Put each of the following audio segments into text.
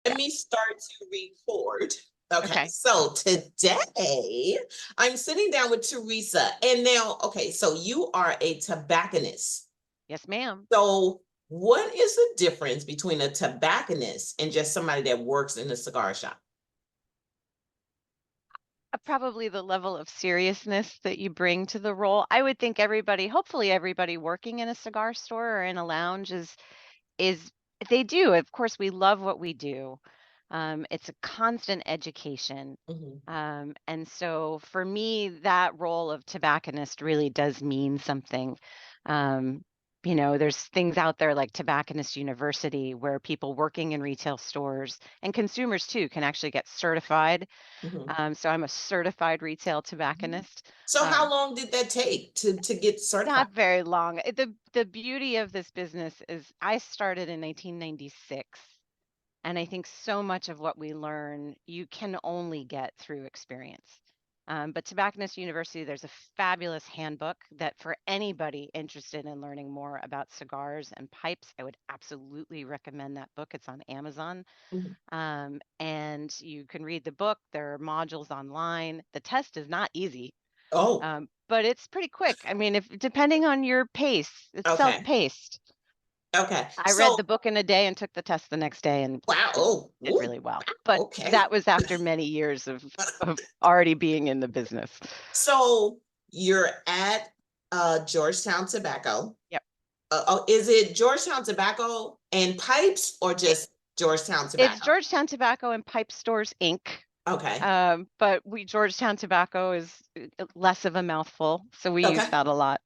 Let me start to record. Okay, Okay. so today I'm sitting down with Teresa, and now, okay, so you are a tobacconist. Yes, ma'am. So, what is the difference between a tobacconist and just somebody that works in a cigar shop? Probably the level of seriousness that you bring to the role. I would think everybody, hopefully everybody working in a cigar store or in a lounge is they do. Of course, we love what we do. It's a constant education. Mhm. And so for me, that role of tobacconist really does mean something. Um, there's things out there like Tobacconist University where people working in retail stores and consumers too can actually get certified. Mhm. So I'm a certified retail Mhm. tobacconist. So, how long did that take to get certified? Not very long. The beauty of this business is I started in 1996. And I think so much of what we learn, you can only get through experience. But Tobacconist University, there's a fabulous handbook that for anybody interested in learning more about cigars and pipes, I would absolutely recommend that book. It's on Amazon. Mhm. And you can read the book. There are modules online. The test is not easy, Oh, but it's pretty quick. I mean, if depending on your pace, it's okay. self-paced. Okay. I read So, the book in a day and took the test the next day and wow. Oh, did ooh, really well. wow. But Okay. that was after many years of already being in the business. So you're at Georgetown Tobacco. Yep. Is it Georgetown Tobacco and Pipes or It, just Georgetown it's Tobacco? Georgetown Tobacco and Pipe Stores Inc. Okay. But we Georgetown Tobacco is less of a mouthful, so we use Okay. that a lot.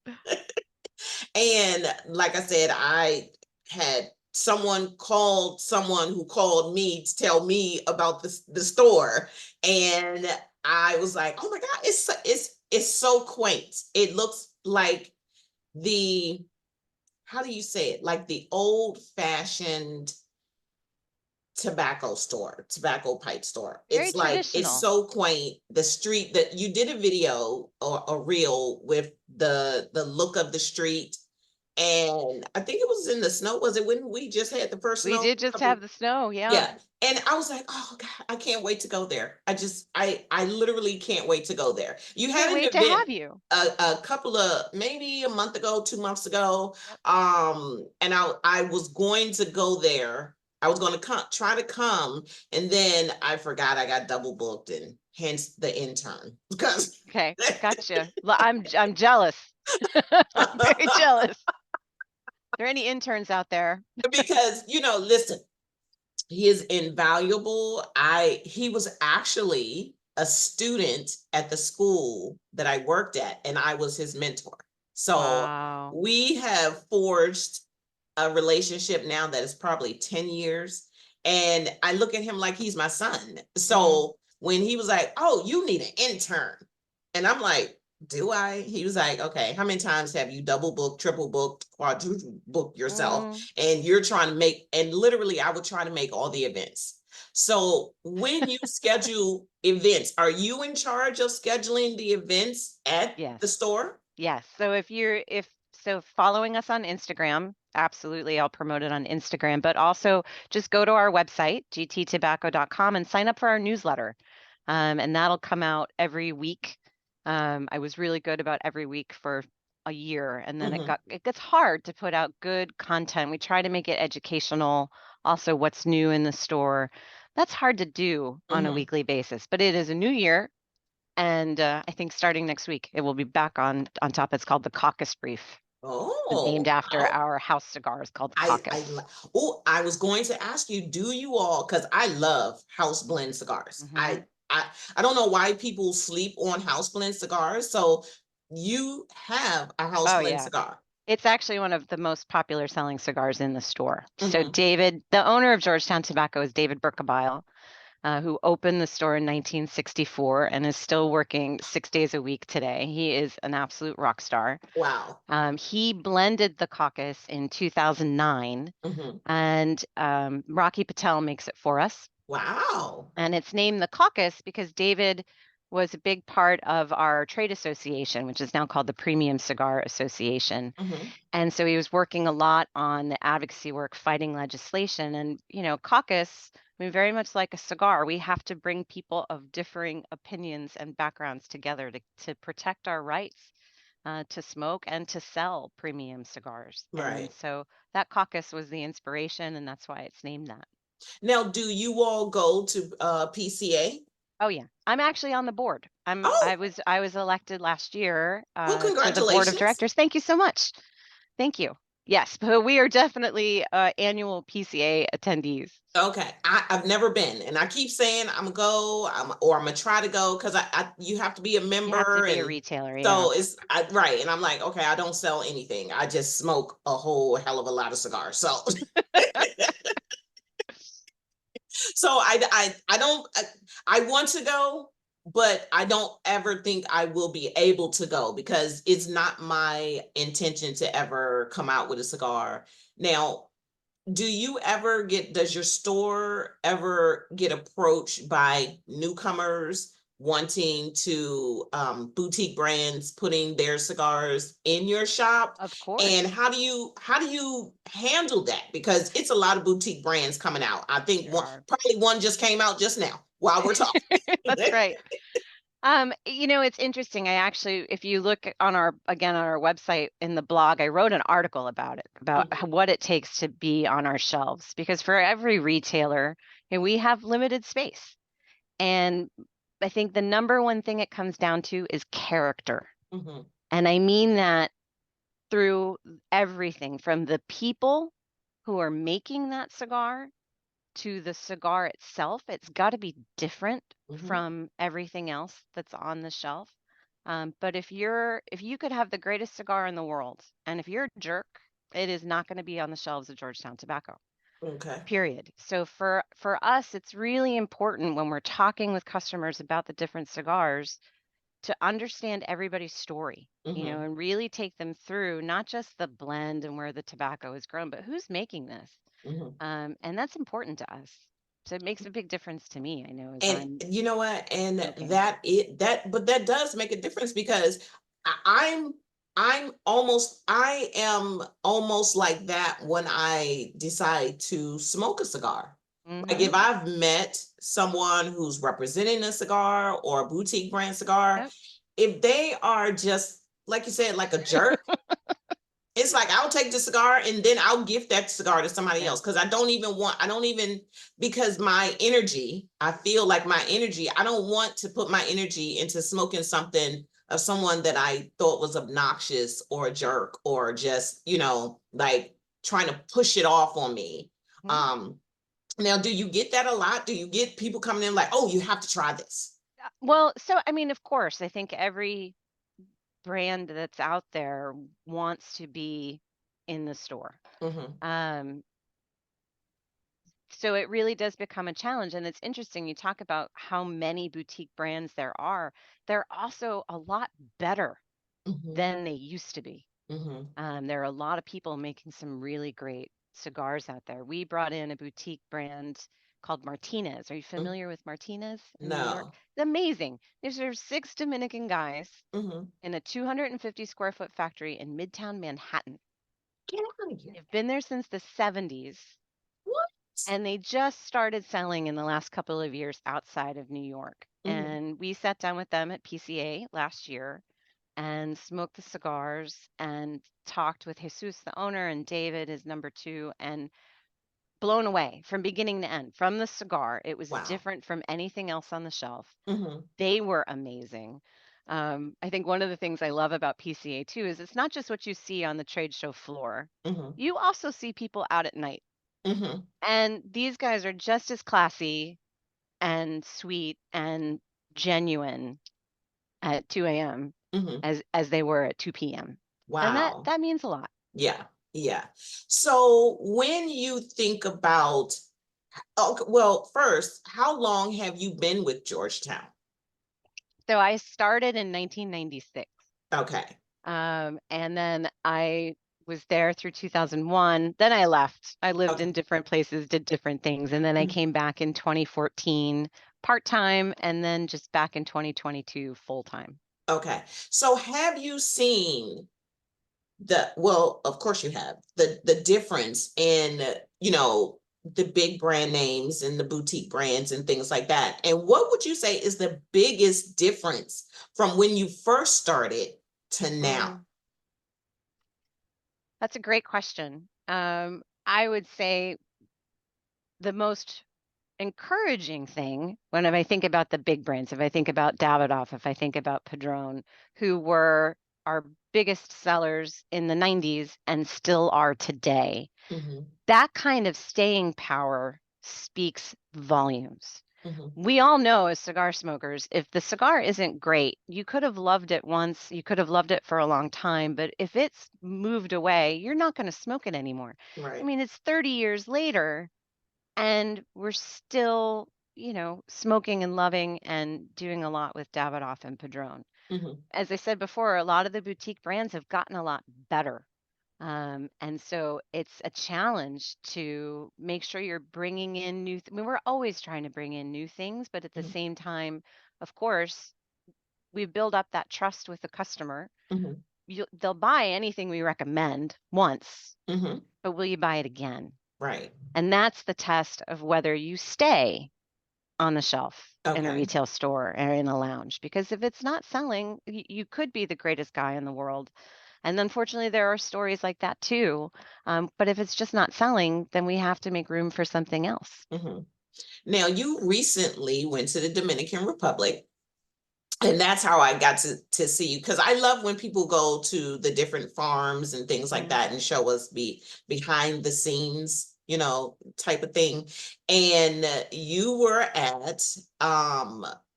And like I said, I had someone who called me to tell me about the store, and I was like, "Oh my God, it's so quaint. It looks like the how do you say it? Like the old fashioned tobacco pipe store. Very It's like it's traditional. so quaint. The street that you did a video or a reel with the look of the street, and I think it was in the snow. Was it when we just had the first We snow? did just have the snow, yeah. Yeah. And I was like, oh God, I can't wait to go there. I literally can't wait to go there. You had Can't an wait to event have you. a couple of maybe a month ago, 2 months ago. Yep. And I was going to go there. I was going to try to come, and then I forgot I got double booked, and hence the intern because Okay, gotcha. I'm jealous. I'm very jealous. There any interns out there? because listen, he is invaluable. He was actually a student at the school that I worked at, and I was his mentor. So Wow. we have forged a relationship now that is probably 10 years. And I look at him like he's my son. Mm. So when he was like, "Oh, you need an intern," and I'm like, "Do I?" He was like, "Okay, how many times have you double booked, triple booked, quadruple booked yourself? Mm. And you're trying to make," and literally, I would try to make all the events. So when you schedule events, are you in charge of scheduling the events at Yes. the store? Yes. So if following us on Instagram, absolutely, I'll promote it on Instagram, but also just go to our website, gttobacco.com, and sign up for our newsletter. And that'll come out every week. I was really good about every week for a year, and then Mhm, it gets hard to put out good content. We try to make it educational, also what's new in the store. That's hard to do on a mhm. weekly basis, but it is a new year. And, I think starting next week, it will be back on top. It's called the Caucus Brief, named Oh, after wow. our house cigars called the Caucus. Oh, I was going to ask you, do you all, because I love house blend cigars. Mhm. I don't know why people sleep on house blend cigars. So you have a house Oh, blend yeah. cigar. It's actually one of the most popular selling cigars in the store. So Hmm. David, the owner of Georgetown Tobacco is David Burkabile, who opened the store in 1964 and is still working 6 days a week today. He is an absolute rock star. Wow. He blended the Caucus in 2009, Hmm. and Rocky Patel makes it for us. Wow. And it's named the caucus because David was a big part of our trade association, which is now called the Premium Cigar Association. Hmm. And so he was working a lot on the advocacy work, fighting legislation. And, caucus I mean, very much like a cigar, we have to bring people of differing opinions and backgrounds together to protect our rights to smoke and to sell premium cigars. And Right. so that caucus was the inspiration, and that's why it's named that. Now, do you all go to PCA? Oh yeah, I'm actually on the board. I Oh, was I was elected last year well, to the board of congratulations. directors. Thank you so much. Thank you. Yes, but we are definitely annual PCA attendees. Okay, I've never been, and I keep saying I'm gonna go, or I'm gonna try to go because you have to be a You have to member, be a and retailer, yeah. so right, and I'm like, okay, I don't sell anything. I just smoke a whole hell of a lot of cigars. So, so I don't I want to go, but I don't ever think I will be able to go because it's not my intention to ever come out with a cigar. Now, does your store ever get approached by newcomers wanting to boutique brands putting their cigars in your shop? Of And course, how do you handle that? Because it's a lot of boutique brands coming out. I think there are. probably one just came out just now while we're talking. That's right. It's interesting. I actually, if you look on our, again, on our website in the blog, I wrote an article about it, about Mhm, what it takes to be on our shelves. Because for every retailer, we have limited space. And I think the number one thing it comes down to is character. mhm, And I mean that through everything from the people who are making that cigar to the cigar itself. It's got to be different mhm. from everything else that's on the shelf. But if you could have the greatest cigar in the world, and if you're a jerk, it is not going to be on the shelves of Georgetown Tobacco. Okay. Period. So for us, it's really important when we're talking with customers about the different cigars to understand everybody's story, Mhm, and really take them through not just the blend and where the tobacco is grown, but who's making this. mhm. And that's important to us. So it makes a big difference to me, I know, as And I'm you know what? And smoking. but that does make a difference because I, I'm I am almost like that when I decide to smoke a cigar. Like Mhm. if I've met someone who's representing a cigar or a boutique brand cigar, Yep. if they are just like you said, like a jerk, it's like I'll take the cigar and then I'll gift that cigar to somebody Yeah. else because I don't even, because my energy, I feel like my energy, I don't want to put my energy into smoking something of someone that I thought was obnoxious or a jerk or just, like trying to push it off on me. Mhm. Um, Now, do you get that a lot? Do you get people coming in like, oh, you have to try this? Well, so I mean, of course, I think every brand that's out there wants to be in the store. Mm-hmm. Um, so it really does become a challenge. And it's interesting, you talk about how many boutique brands there are. They're also a lot better Mm-hmm. than they used to be. Mm-hmm. There are a lot of people making some really great cigars out there. We brought in a boutique brand called Martinez. Are you Mm-hmm. familiar with Martinez in New York? No. It's amazing. These are six Dominican guys Mm-hmm. in a 250 square foot factory in Midtown Manhattan. Get out of here. They've been there since the 70s, What? and they just started selling in the last couple of years outside of New York. Mm-hmm. And we sat down with them at PCA last year and smoked the cigars and talked with Jesus, the owner, and David, his number two, and blown away from beginning to end. From the cigar, it was Wow. different from anything else on the shelf. Mm-hmm. They were amazing. I think one of the things I love about PCA too is it's not just what you see on the trade show floor. Mm-hmm. You also see people out at night. Mm-hmm. And these guys are just as classy and sweet and genuine at 2 a.m. Mm-hmm. as they were at 2 p.m. And that Wow. that means a lot. Yeah. Yeah. So when you think about, okay, well, first, how long have you been with Georgetown? So I started in 1996. Okay. And then I was there through 2001. Then I left. I lived Okay. in different places, did different things. And then I Mhm. came back in 2014 part time, and then just back in 2022 full time. Okay. So have you seen well, of course you have the difference in, you know, the big brand names and the boutique brands and things like that. And what would you say is the biggest difference from when you first started to now? Mm, that's a great question. I would say the most encouraging thing when I think about the big brands, if I think about Davidoff, if I think about Padron, who were our biggest sellers in the 90s and still are today, Mm-hmm, that kind of staying power speaks volumes. mm-hmm, We all know as cigar smokers, if the cigar isn't great, you could have loved it once, you could have loved it for a long time, but if it's moved away, you're not going to smoke it anymore. I right. mean, it's 30 years later and we're still, smoking and loving and doing a lot with Davidoff and Padron. Mm-hmm, As I said before, a lot of the boutique brands have gotten a lot better. And so it's a challenge to make sure you're bringing in I mean, we're always trying to bring in new things, but at the same time, of course, we build up that trust with the customer. mm-hmm, They'll buy anything we recommend once, mm-hmm, but will you buy it again? right. And that's the test of whether you stay on the shelf in a Okay. retail store or in a lounge. Because if it's not selling, you could be the greatest guy in the world. And unfortunately, there are stories like that too. But if it's just not selling, then we have to make room for something else. Mm-hmm. Now, you recently went to the Dominican Republic, and that's how I got to see you, because I love when people go to the different farms and things like Mm, that and show us behind the scenes, type of thing. And you were at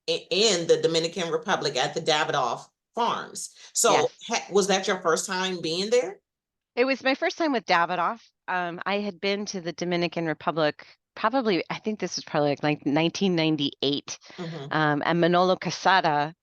in the Dominican Republic at the Davidoff farms. So yes. was that your first time being there? It was my first time with Davidoff. I had been to the Dominican Republic probably, I think this was probably like 1998. Mm-hmm, And Manolo Casada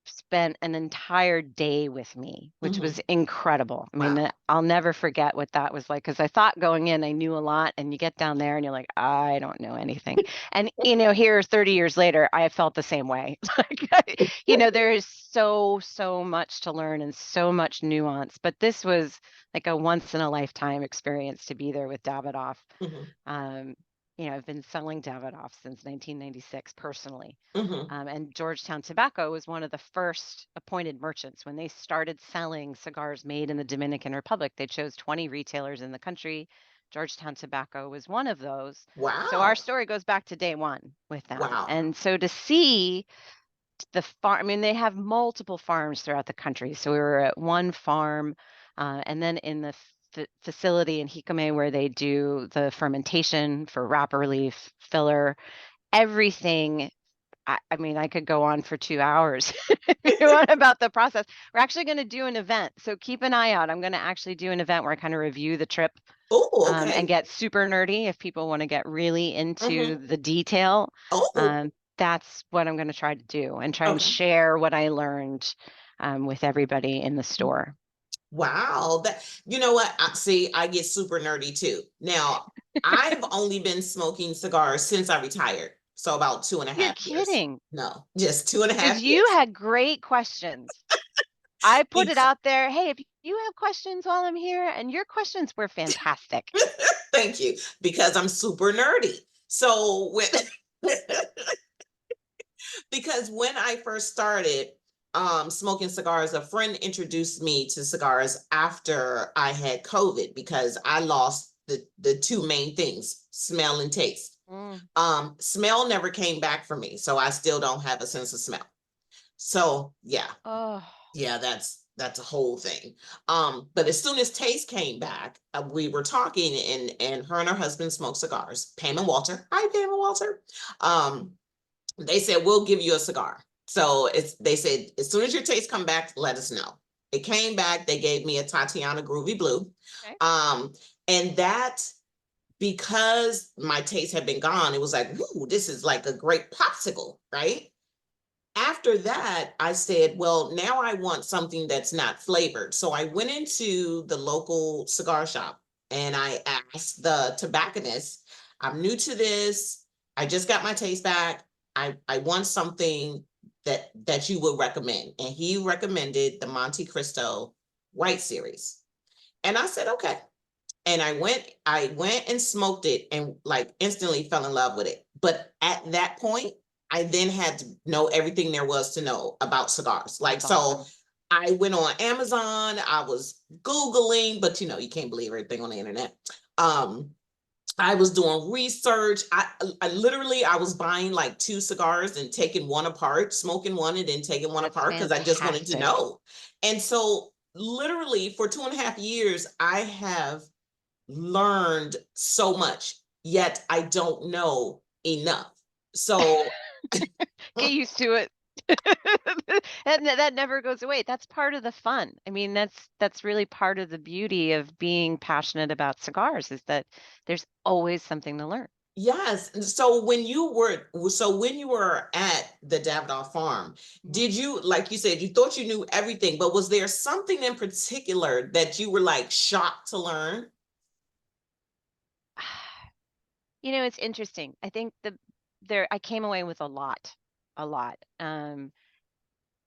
spent an entire day with me, which was mm-hmm. incredible. I mean, Wow. I'll never forget what that was like because I thought going in I knew a lot, and you get down there and you're like, I don't know anything. And here 30 years later, I have felt the same way. Like, there is so much to learn and so much nuance, but this was like a once in a lifetime experience to be there with Davidoff. Mm-hmm, Um, I've been selling Davidoff since 1996 personally. mm-hmm. And Georgetown Tobacco was one of the first appointed merchants. When they started selling cigars made in the Dominican Republic, they chose 20 retailers in the country. Georgetown Tobacco was one of those. So our Wow. story goes back to day one with them. Wow. And so to see the farm, I mean, they have multiple farms throughout the country. So we were at one farm, and then in the facility in Jicame where they do the fermentation for wrapper leaf, filler, everything. I mean, I could go on for 2 hours if you want about the process. We're actually going to do an event, so keep an eye out. I'm going to actually do an event where I kind of review the trip, Oh, and okay. get super nerdy if people want to get really into Mm-hmm. the detail. Oh, That's what I'm going to try to do and try and okay. share what I learned with everybody in the store. Wow. That, you know what? See, I get super nerdy too. Now, I've only been smoking cigars since I retired. So about two and a You're half years. kidding, No, just two and a because half you years. had great questions. I put it Because, out there. Hey, if you have questions while I'm here, and your questions were fantastic. thank you. Because I'm super nerdy. So when because when I first started smoking cigars, a friend introduced me to cigars after I had COVID because I lost the two main things, smell and taste. Mm. Smell never came back for me, so I still don't have a sense of smell. So yeah, Oh, yeah, that's a whole thing. But as soon as taste came back, we were talking, and her and her husband smoked cigars. Pam and Walter, hi Pam and Walter. Um, they said we'll give you a cigar. So they said as soon as your taste come back, let us know. It came back. They gave me a Tatiana Groovy Blue, okay. um, and that, because my taste had been gone, it was like, ooh, this is like a great popsicle, right? After that, I said, well, now I want something that's not flavored. So I went into the local cigar shop and I asked the tobacconist, I'm new to this. I just got my taste back. I want something that you would recommend. And he recommended the Monte Cristo White Series. And I said, okay. and I went and smoked it and like instantly fell in love with it. But at that point, I then had to know everything there was to know about cigars. Like, That's so awesome. I went on Amazon, I was Googling, but you can't believe everything on the internet. Um, I was doing research. I literally I was buying like two cigars and taking one apart, smoking one and then taking one That's apart because I just wanted to fantastic. know. And so literally for 2.5 years, I have learned so much, yet I don't know enough. So Get used to it. That never goes away. That's part of the fun. I mean, that's really part of the beauty of being passionate about cigars is that there's always something to learn. yes. So when you were at the Davidoff farm, Mhm. did you, like you said, you thought you knew everything, but was there something in particular that you were like shocked to learn? It's interesting. I think I came away with a lot, a lot.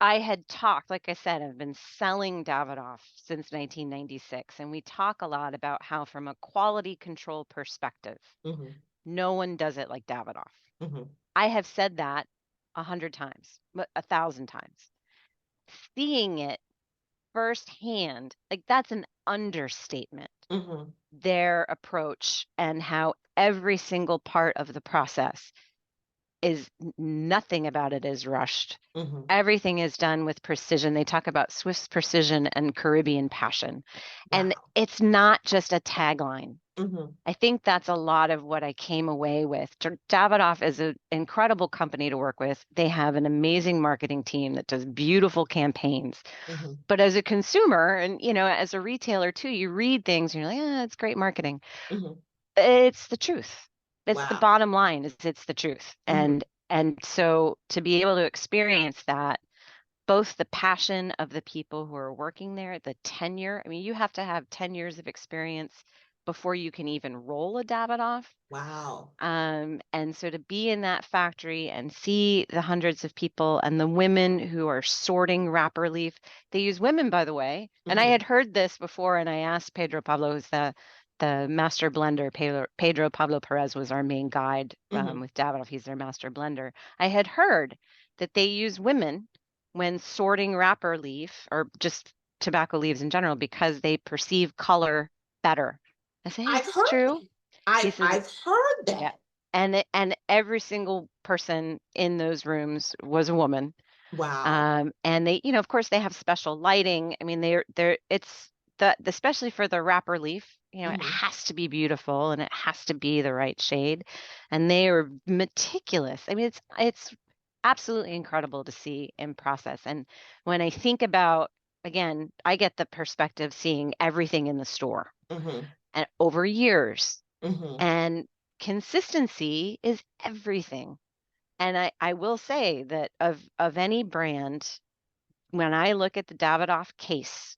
I had talked, like I said, I've been selling Davidoff since 1996, and we talk a lot about how, from a quality control perspective, Hmm. no one does it like Davidoff. Hmm. I have said that 100 times, 1,000 times. Seeing it firsthand, like that's an understatement. Hmm. Their approach and how every single part of the process is nothing about it is rushed. Hmm. Everything is done with precision. They talk about Swiss precision and Caribbean passion. And Wow. it's not just a tagline. Hmm. I think that's a lot of what I came away with. Davidoff is an incredible company to work with. They have an amazing marketing team that does beautiful campaigns. Hmm. But as a consumer and as a retailer too, you read things and you're like, it's great marketing. Hmm. It's the truth. It's the Wow. bottom line is it's the truth. Hmm. And so to be able to experience that, both the passion of the people who are working there, the tenure. I mean, you have to have 10 years of experience before you can even roll a Davidoff. Wow. And so to be in that factory and see the hundreds of people and the women who are sorting wrapper leaf, they use women, by the way. And I Hmm. had heard this before, and I asked Pedro Pablo, who's the master blender. Pedro Pablo Perez was our main guide Hmm. with Davidoff. He's their master blender. I had heard that they use women when sorting wrapper leaf or just tobacco leaves in general because they perceive color better. I say, is I've this heard true? that. He I says, I've heard yeah. that. And every single person in those rooms was a woman. Wow. And they, of course they have special lighting. I mean, it's especially for the wrapper leaf, it Hmm. has to be beautiful and it has to be the right shade. And they are meticulous. I mean, it's absolutely incredible to see in process. And when I think about, again, I get the perspective seeing everything in the store Hmm. and over years. Hmm. And consistency is everything. And I will say that of any brand, when I look at the Davidoff case,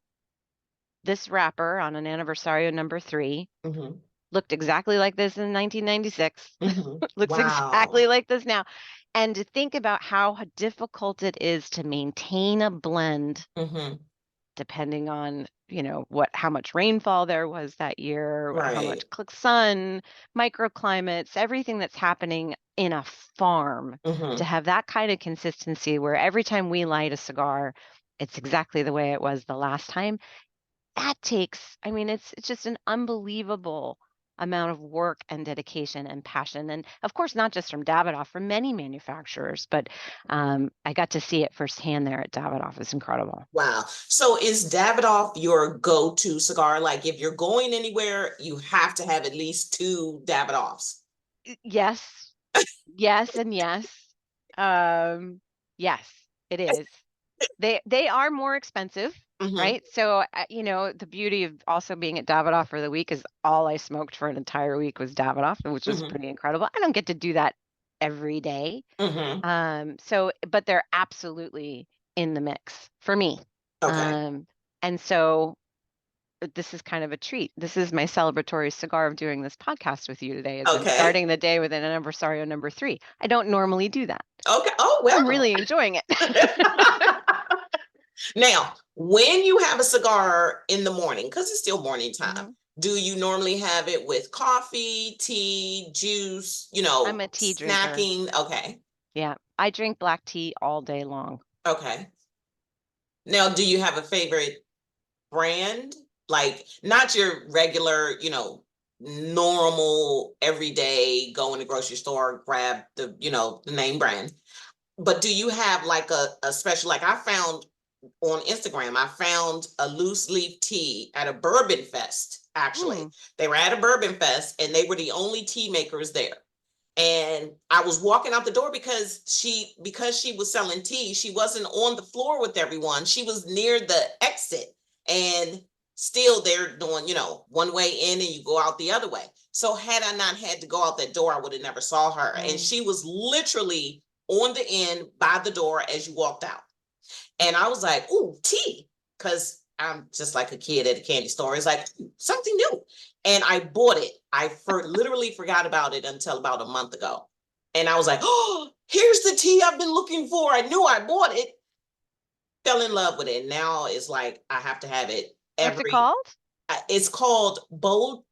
this wrapper on an Anniversario number 3 Hmm. looked exactly like this in 1996. Hmm. Looks Wow. exactly like this now. And to think about how difficult it is to maintain a blend Hmm. depending on, how much rainfall there was that year, how much Right. sun, microclimates, everything that's happening in a farm, to Hmm. have that kind of consistency where every time we light a cigar, it's exactly the way it was the last time. That takes, I mean, it's just an unbelievable amount of work and dedication and passion. And of course, not just from Davidoff, from many manufacturers, but I got to see it firsthand there at Davidoff. It's incredible. Wow. So is Davidoff your go-to cigar? Like if you're going anywhere, you have to have at least two Davidoffs. Yes, yes, and yes. Um, yes, it is. They are more expensive, Hmm. right? So, the beauty of also being at Davidoff for the week is all I smoked for an entire week was Davidoff, which was Hmm. pretty incredible. I don't get to do that every day. Hmm. But they're absolutely in the mix for me. Okay. Um, and so this is kind of a treat. This is my celebratory cigar of doing this podcast with you today, is I'm Okay. starting the day with an Anniversario number 3. I don't normally do that. Okay. Oh, I'm well. really enjoying it. Now, when you have a cigar in the morning, because it's still morning time, Mhm. Do you normally have it with coffee, tea, juice, I'm a tea drinker. snacking? Okay. Yeah, I drink black tea all day long. Okay. Now, do you have a favorite brand? Like not your regular, normal everyday go in the grocery store, grab the name brand. But do you have like a special, like I found on Instagram, I found a loose leaf tea at a bourbon fest, actually. Mm, They were at a bourbon fest and they were the only tea makers there. And I was walking out the door because she was selling tea, she wasn't on the floor with everyone. She was near the exit, and still they're doing, one way in and you go out the other way. So had I not had to go out that door, I would have never saw her. And mm. she was literally on the end by the door as you walked out. And I was like, ooh, tea. Cause I'm just like a kid at a candy store. It's like something new. And I bought it. Literally forgot about it until about a month ago. And I was like, oh, here's the tea I've been looking for. I knew I bought it, fell in love with it. Now it's like I have to have it What's it every called? it's called Bold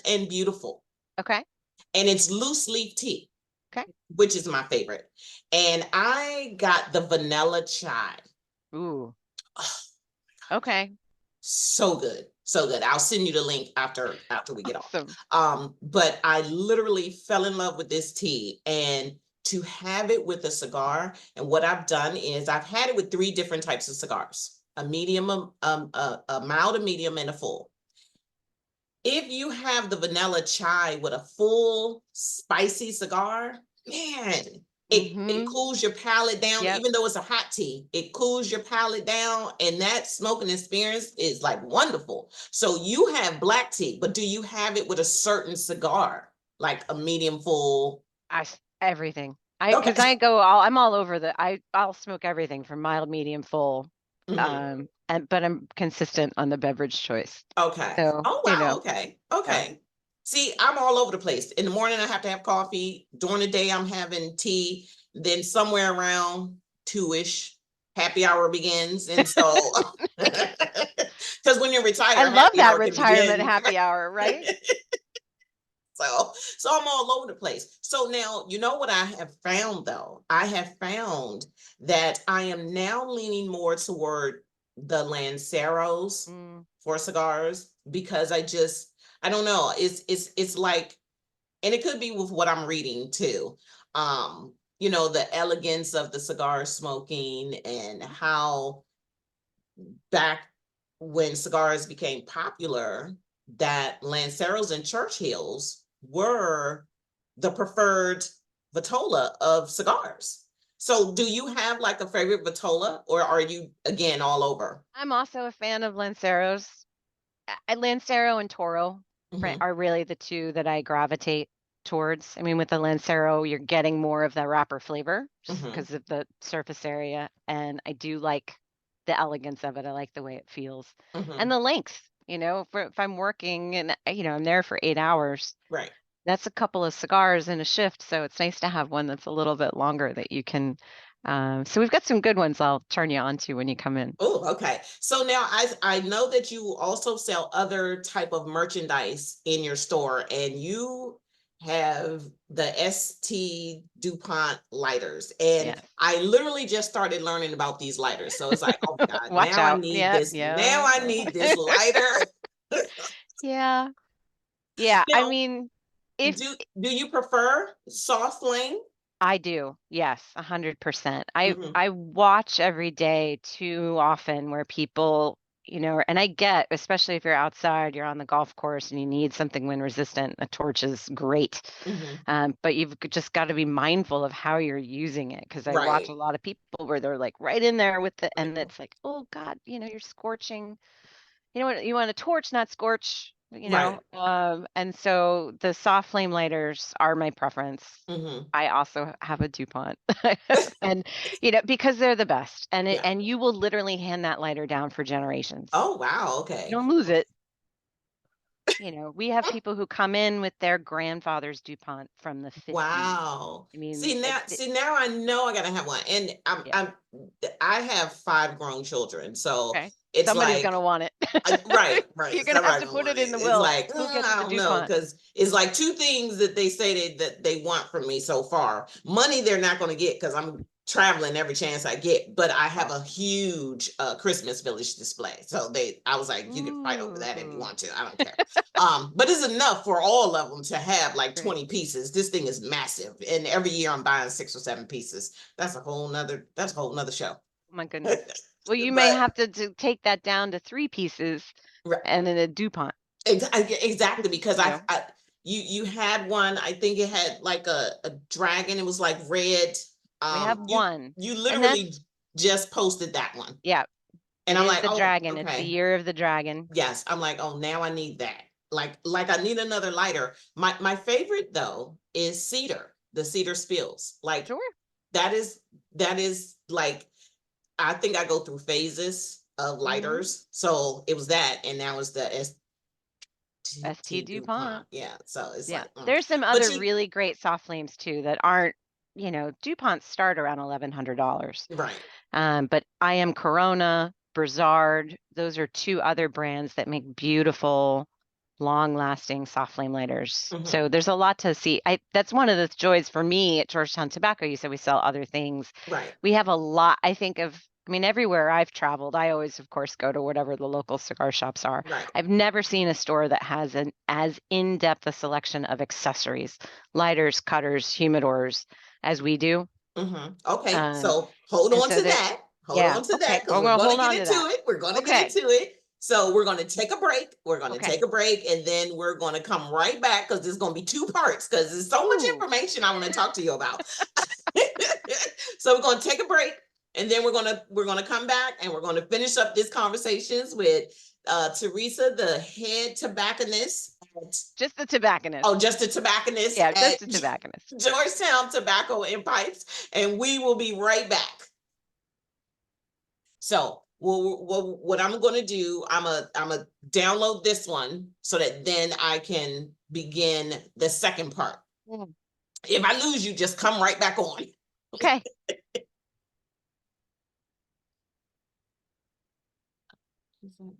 and Beautiful. Okay. And it's loose leaf tea, Okay. which is my favorite. And I got the vanilla chai. Ooh. Okay. So good, so good. I'll send you the link after we get off. Awesome. But I literally fell in love with this tea, and to have it with a cigar. And what I've done is I've had it with three different types of cigars: a medium, a mild, a medium, and a full. If you have the vanilla chai with a full spicy cigar, man, it Mm-hmm. cools your palate down. Yep. Even though it's a hot tea, it cools your palate down, and that smoking experience is like wonderful. So you have black tea, but do you have it with a certain cigar, like a medium full? Everything. Okay. Because I'm all over I'll smoke everything from mild, medium, full. Mhm. But I'm consistent on the beverage choice. Okay. So, Oh wow. Okay. yeah. Okay. See, I'm all over the place. In the morning, I have to have coffee. During the day, I'm having tea. Then somewhere around 2-ish, happy hour begins. And so, because when you I retire, love happy that hour can retirement begin. happy hour, right? So I'm all over the place. So now, you know what I have found though? I have found that I am now leaning more toward the Lanceros Mm, for cigars because I don't know. It's like, and it could be with what I'm reading too. The elegance of the cigar smoking and how back when cigars became popular, that Lanceros and Churchills were the preferred vitola of cigars. So do you have like a favorite vitola, or are you again all over? I'm also a fan of Lanceros. Lancero and Toro Hmm. are really the two that I gravitate towards. I mean, with the Lancero, you're getting more of the wrapper flavor just Hmm. because of the surface area, and I do like the elegance of it. I like the way it feels and Hmm. the length. If I'm working and I'm there for 8 hours, Right. that's a couple of cigars in a shift. So it's nice to have one that's a little bit longer that you can. So we've got some good ones I'll turn you on to when you come in. Oh, okay. So now I know that you also sell other type of merchandise in your store, and you have the ST DuPont lighters. And Yes. I literally just started learning about these lighters. So it's like, oh my God, Watch now I out. need Yep. this. Now Yeah. I need this lighter. Yeah. Yeah, I Now, mean, if do you prefer soft flame? I do, yes, 100%. I Hmm. I watch every day too often where people, and I get, especially if you're outside, you're on the golf course and you need something wind resistant, a torch is great. Hmm. But you've just got to be mindful of how you're using it because I watch Right. a lot of people where they're like right in there with Right. and it's like, oh God, you're scorching. You want a torch, not scorch, Right. and so the soft flame lighters are my preference. Hmm. I also have a DuPont. And because they're the best Yeah. and you will literally hand that lighter down for generations. Oh, wow. You Okay. don't lose it. We have people who come in with their grandfather's DuPont from the 50s. Wow. I mean, See now I know I gotta have one. And yeah. I have 5 grown children. So Okay. it's Somebody's like, gonna want it. right. You're gonna have Somebody to gonna put want it it. in the It's will. like, Who gets I the don't know, DuPont? because it's like two things that they stated that they want from me so far. Money they're not going to get because I'm traveling every chance I get, but I have Oh. a huge Christmas village display. So I was like, you can fight over that if you Ooh. want to. I don't care. But it's enough for all of them to have like Right. 20 pieces. This thing is massive, and every year I'm buying 6 or 7 pieces. That's a whole nother show. Oh my goodness. Well, you may But have to take that down to 3 pieces and then a DuPont, exactly, because you know? you had one, I think it had like a dragon, it was like red. We have You one, and literally that's just posted that one. yeah, And it I'm is like, the oh, dragon. It's the okay. year of the dragon. Yes. I'm like, oh, now I need that. Like I need another lighter. My favorite though is cedar, the cedar spills. Like Sure. that is like, I think I go through phases of Mhm. lighters. So it was that, and now it's the ST DuPont. DuPont. Yeah. So it's Yeah. like, There's some but other you, really great soft flames too that aren't, DuPonts start around $1,100. right. But I Am Corona, Brizard, those are two other brands that make beautiful, long-lasting soft flame lighters. So Hmm. there's a lot to see. That's one of the joys for me at Georgetown Tobacco. You said we sell other things. Right. We have a lot, I mean, everywhere I've traveled, I always, of course, go to whatever the local cigar shops are. Right. I've never seen a store that has an as in-depth a selection of accessories, lighters, cutters, humidors as we do. Hmm. Okay. Um, So hold and on so to that, that. Hold yeah, on to okay, that, because I'm we're gonna going to hold get on to into that. it. We're going to get Okay, into it. So we're going to take a break. We're going to take okay. a break, and then we're going to come right back, because there's going to be two parts, because there's so much Ooh, information I want to talk to you about. So we're going to take a break, and then we're going to come back, and we're going to finish up this conversations with Teresa, the head tobacconist at, just the tobacconist. oh, just a tobacconist Yeah, at just a tobacconist. Georgetown Tobacco and Pipes, and we will be right back. So, what I'm going to do, I'm a download this one so that then I can begin the second part. Mm. If I lose you, just come right back on. Okay.